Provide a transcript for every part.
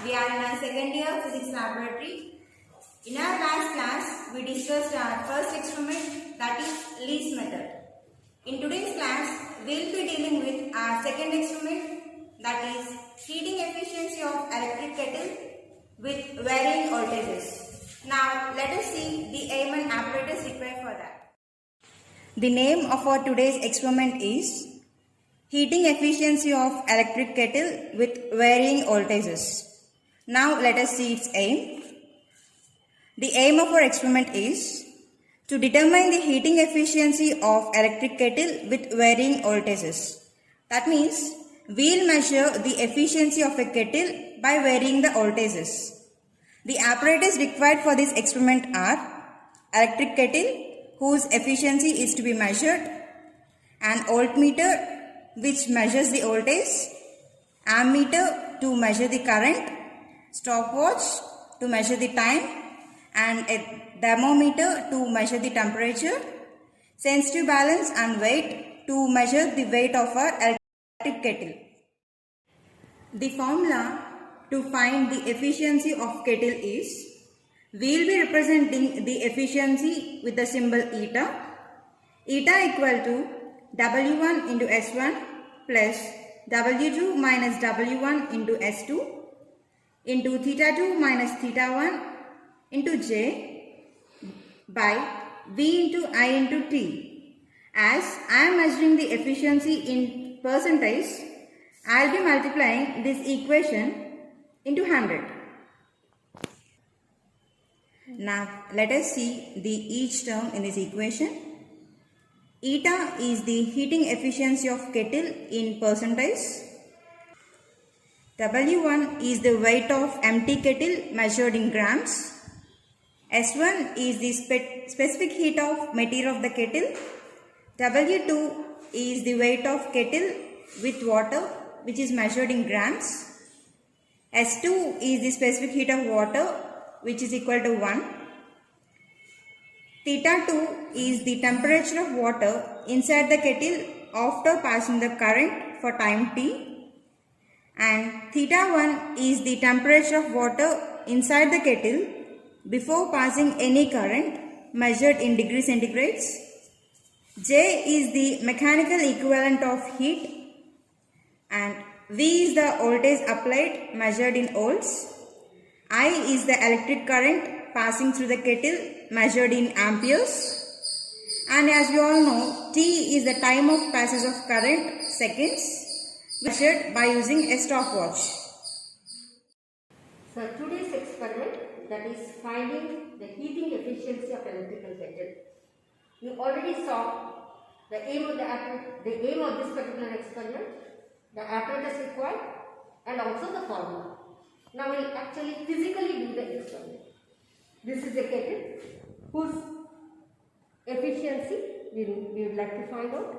We are in our second year physics laboratory. In our last class, we discussed our first experiment, that is least method. In today's class, we will be dealing with our second experiment, that is heating efficiency of electric kettle with varying voltages. Now, let us see the aim and apparatus required for that. The name of our today's experiment is heating efficiency of electric kettle with varying voltages. Now let us see its aim. The aim of our experiment is to determine the heating efficiency of electric kettle with varying voltages. That means we will measure the efficiency of a kettle by varying the voltages. The apparatus required for this experiment are electric kettle whose efficiency is to be measured, an voltmeter which measures the voltage, ammeter to measure the current, stopwatch to measure the time, and a thermometer to measure the temperature, sensitive balance and weight to measure the weight of our electric kettle. The formula to find the efficiency of kettle is, we will be representing the efficiency with the symbol eta. Eta equal to W1 into S1 plus W2 minus W1 into S2 into theta 2 minus theta 1 into J by V into I into T. As I am measuring the efficiency in percentage, I will be multiplying this equation into 100. Now let us see each term in this equation. Eta is the heating efficiency of kettle in percentage. W1 is the weight of empty kettle measured in grams. S1 is the specific heat of material of the kettle. W2 is the weight of kettle with water which is measured in grams. S2 is the specific heat of water which is equal to 1. Theta 2 is the temperature of water inside the kettle after passing the current for time t. And theta 1 is the temperature of water inside the kettle before passing any current measured in degrees centigrades. J is the mechanical equivalent of heat, and V is the voltage applied measured in volts. I is the electric current passing through the kettle measured in amperes. And as we all know, T is the time of passage of current, seconds, measured by using a stopwatch. So today's experiment, that is finding the heating efficiency of electrical kettle. You already saw the aim of this particular experiment, the apparatus required, and also the formula. Now we will actually physically do the experiment. This is a kettle whose efficiency we would like to find out.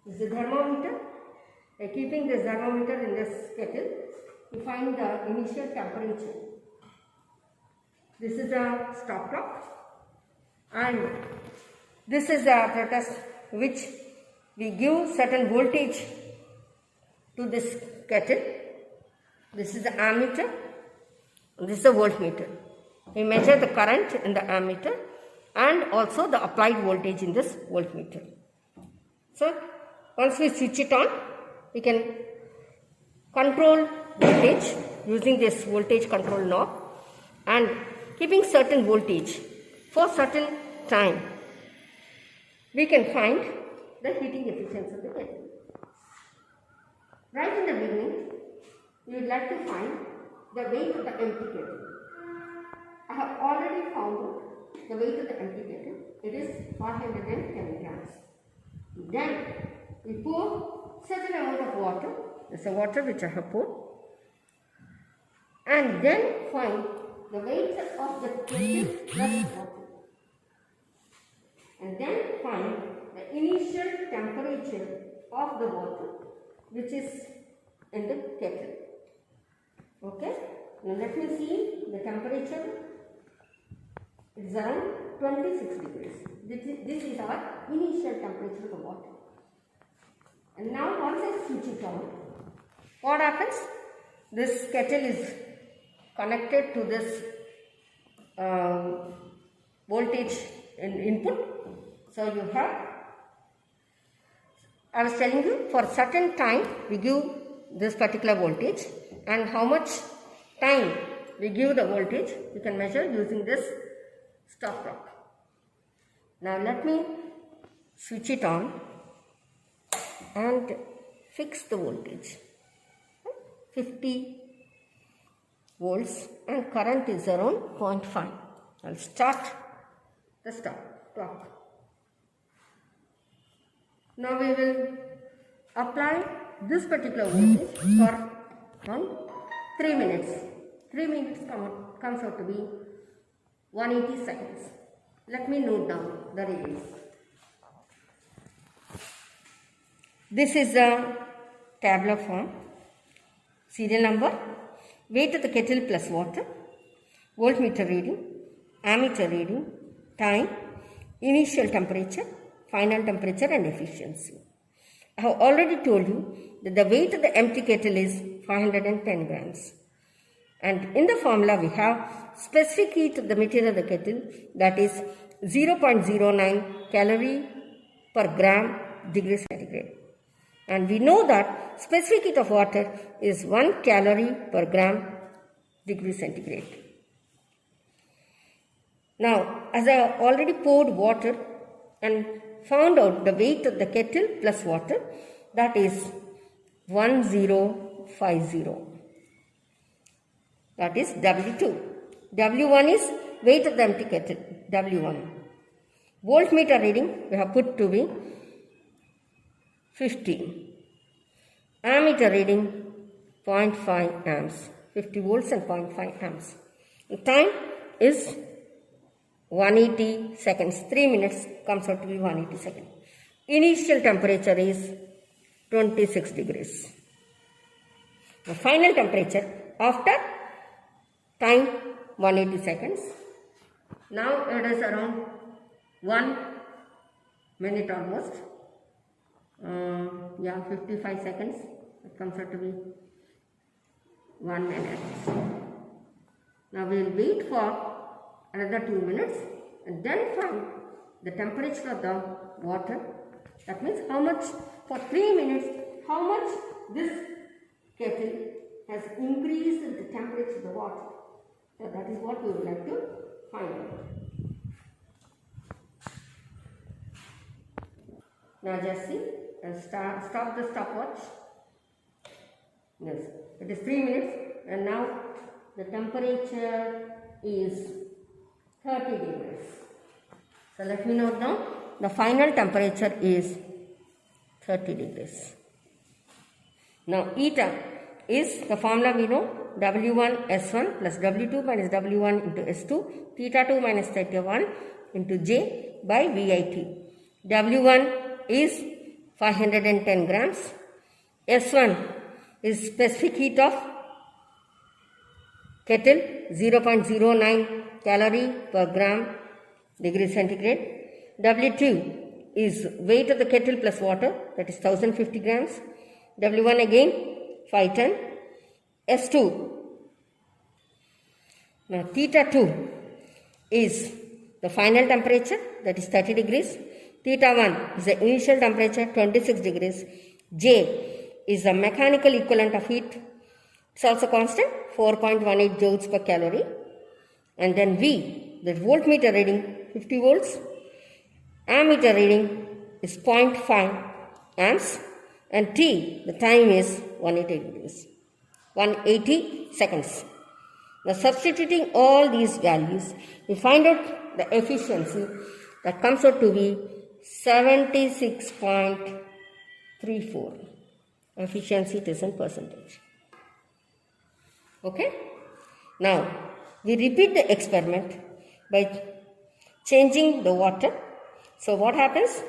This is a thermometer. By keeping this thermometer in this kettle, we find the initial temperature. This is a stop clock, and this is the apparatus which we give certain voltage to this kettle. This is the ammeter. This is the voltmeter. We measure the current in the ammeter and also the applied voltage in this voltmeter. So, once we switch it on, we can control voltage using this voltage control knob and keeping certain voltage for certain time. We can find the heating efficiency of the kettle. Right in the beginning, we would like to find the weight of the empty kettle. I have already found the weight of the empty kettle. It is 410 grams. Then we pour certain amount of water. This is the water which I have poured. And then find the weight of the kettle plus water. And then find the initial temperature of the water which is in the kettle. Okay. Now let me see the temperature. It is around 26 degrees. This is our initial temperature of the water. And now once I switch it on, what happens? This kettle is connected to this voltage input. So you have, I was telling you, for certain time we give this particular voltage, and how much time we give the voltage you can measure using this stop clock. Now let me switch it on and fix the voltage 50 volts and current is around 0.5. I'll start the stop clock. Now we will apply this particular voltage for 3 minutes. 3 minutes comes out to be 180 seconds. Let me note down the readings. This is a tabular form. Serial number, weight of the kettle plus water, voltmeter reading, ammeter reading, time, initial temperature, final temperature and efficiency. I have already told you that the weight of the empty kettle is 510 grams. And in the formula we have specific heat of the material of the kettle, that is 0.09 calorie per gram degree centigrade. And we know that specific heat of water is 1 calorie per gram degree centigrade. Now, as I already poured water and found out the weight of the kettle plus water, that is 1050. That is W2. W1 is weight of the empty kettle, W1. Voltmeter reading we have put to be 50. Ammeter reading 0.5 amps, 50 volts and 0.5 amps. The time is 180 seconds. 3 minutes comes out to be 180 seconds. Initial temperature is 26 degrees. The final temperature after time 180 seconds. Now it is around 1 minute almost. 55 seconds. It comes out to be 1 minute. Now we will wait for another 2 minutes and then find the temperature of the water. That means how much for 3 minutes, how much this kettle has increased the temperature of the water. So that is what we would like to find out. Now just see, stop the stopwatch. Yes, it is 3 minutes and now the temperature is 30 degrees. So let me note down, the final temperature is 30 degrees. Now eta is the formula we know, W1 S1 plus W2 minus W1 into S2, theta 2 minus theta 1 into J by VIT. W1 is 510 grams. S1 is specific heat of kettle 0.09 calorie per gram degree centigrade. W2 is weight of the kettle plus water, that is 1050 grams. W1 again 510. S2. Now theta 2 is the final temperature, that is 30 degrees. Theta 1 is the initial temperature, 26 degrees. J is the mechanical equivalent of heat. It's also constant, 4.18 joules per calorie. And then V, the voltmeter reading 50 volts. Ammeter reading is 0.5 amps. And T, the time is 180 degrees. 180 seconds. Now substituting all these values, we find out the efficiency that comes out to be 76.34. Efficiency it is in percentage. Okay? Now, we repeat the experiment by changing the water. So what happens?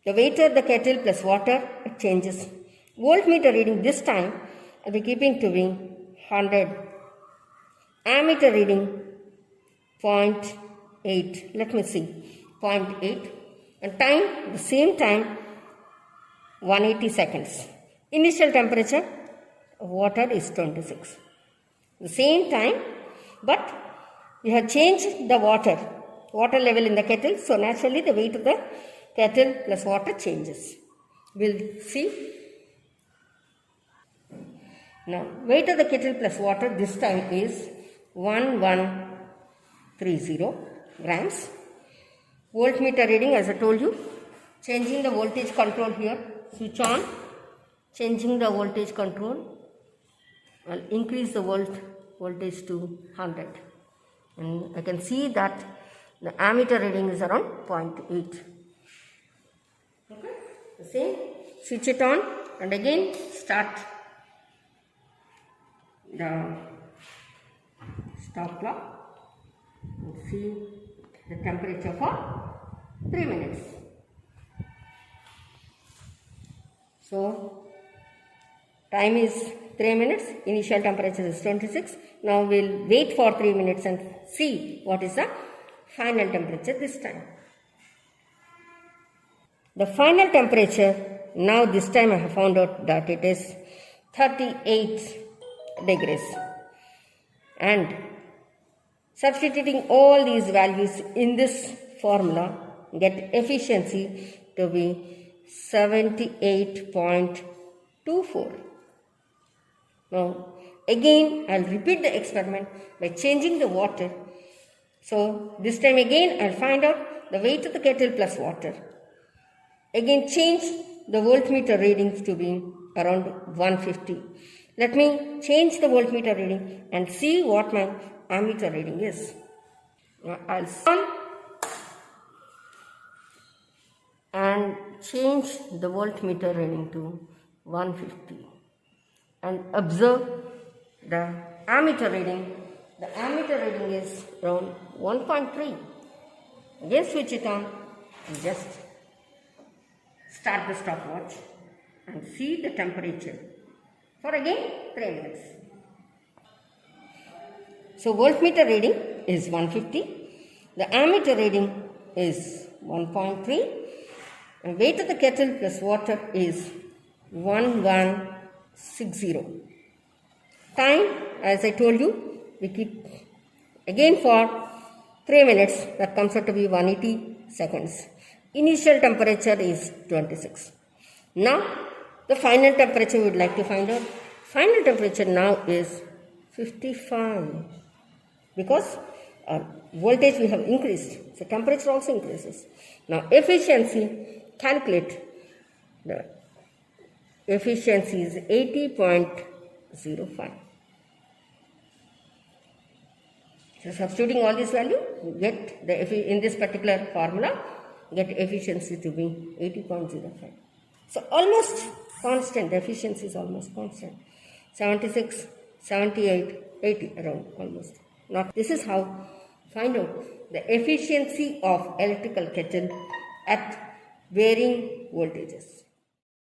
The weight of the kettle plus water, it changes. Voltmeter reading this time, I'll be keeping to be 100. Ammeter reading 0.8. Let me see. 0.8. And time, the same time, 180 seconds. Initial temperature of water is 26. the same time, but we have changed the water level in the kettle, so naturally the weight of the kettle plus water changes. We'll see. Now, weight of the kettle plus water this time is 1130 grams. Voltmeter reading, as I told you, changing the voltage control here, switch on, changing the voltage control. I'll increase the voltage to 100, and I can see that the ammeter reading is around 0.8. Okay, the same, switch it on and again start the stop clock and see the temperature for 3 minutes. So time is 3 minutes, initial temperature is 26. Now we'll wait for 3 minutes and see what is the final temperature this time. The final temperature, now this time I have found out that it is 38 degrees. And substituting all these values in this formula, get efficiency to be 78.24. Now, again, I'll repeat the experiment by changing the water. So, this time again, I'll find out the weight of the kettle plus water. Again, change the voltmeter readings to be around 150. Let me change the voltmeter reading and see what my ammeter reading is. Now, I'll on and change the voltmeter reading to 150. And observe the ammeter reading. The ammeter reading is around 1.3. Again switch it on and just start the stopwatch and see the temperature for again 3 minutes. So voltmeter reading is 150. The ammeter reading is 1.3. And weight of the kettle plus water is 1160. Time, as I told you, we keep again for 3 minutes, that comes out to be 180 seconds. Initial temperature is 26. Now, the final temperature we would like to find out. Final temperature now is 55, because voltage we have increased, so temperature also increases. Now, efficiency, calculate the efficiency is 80.05. So substituting all this value, you get the in this particular formula, get efficiency to be 80.05. So almost constant, the efficiency is almost constant. 76, 78, 80 around almost. Now this is how find out the efficiency of electrical kettle at varying voltages.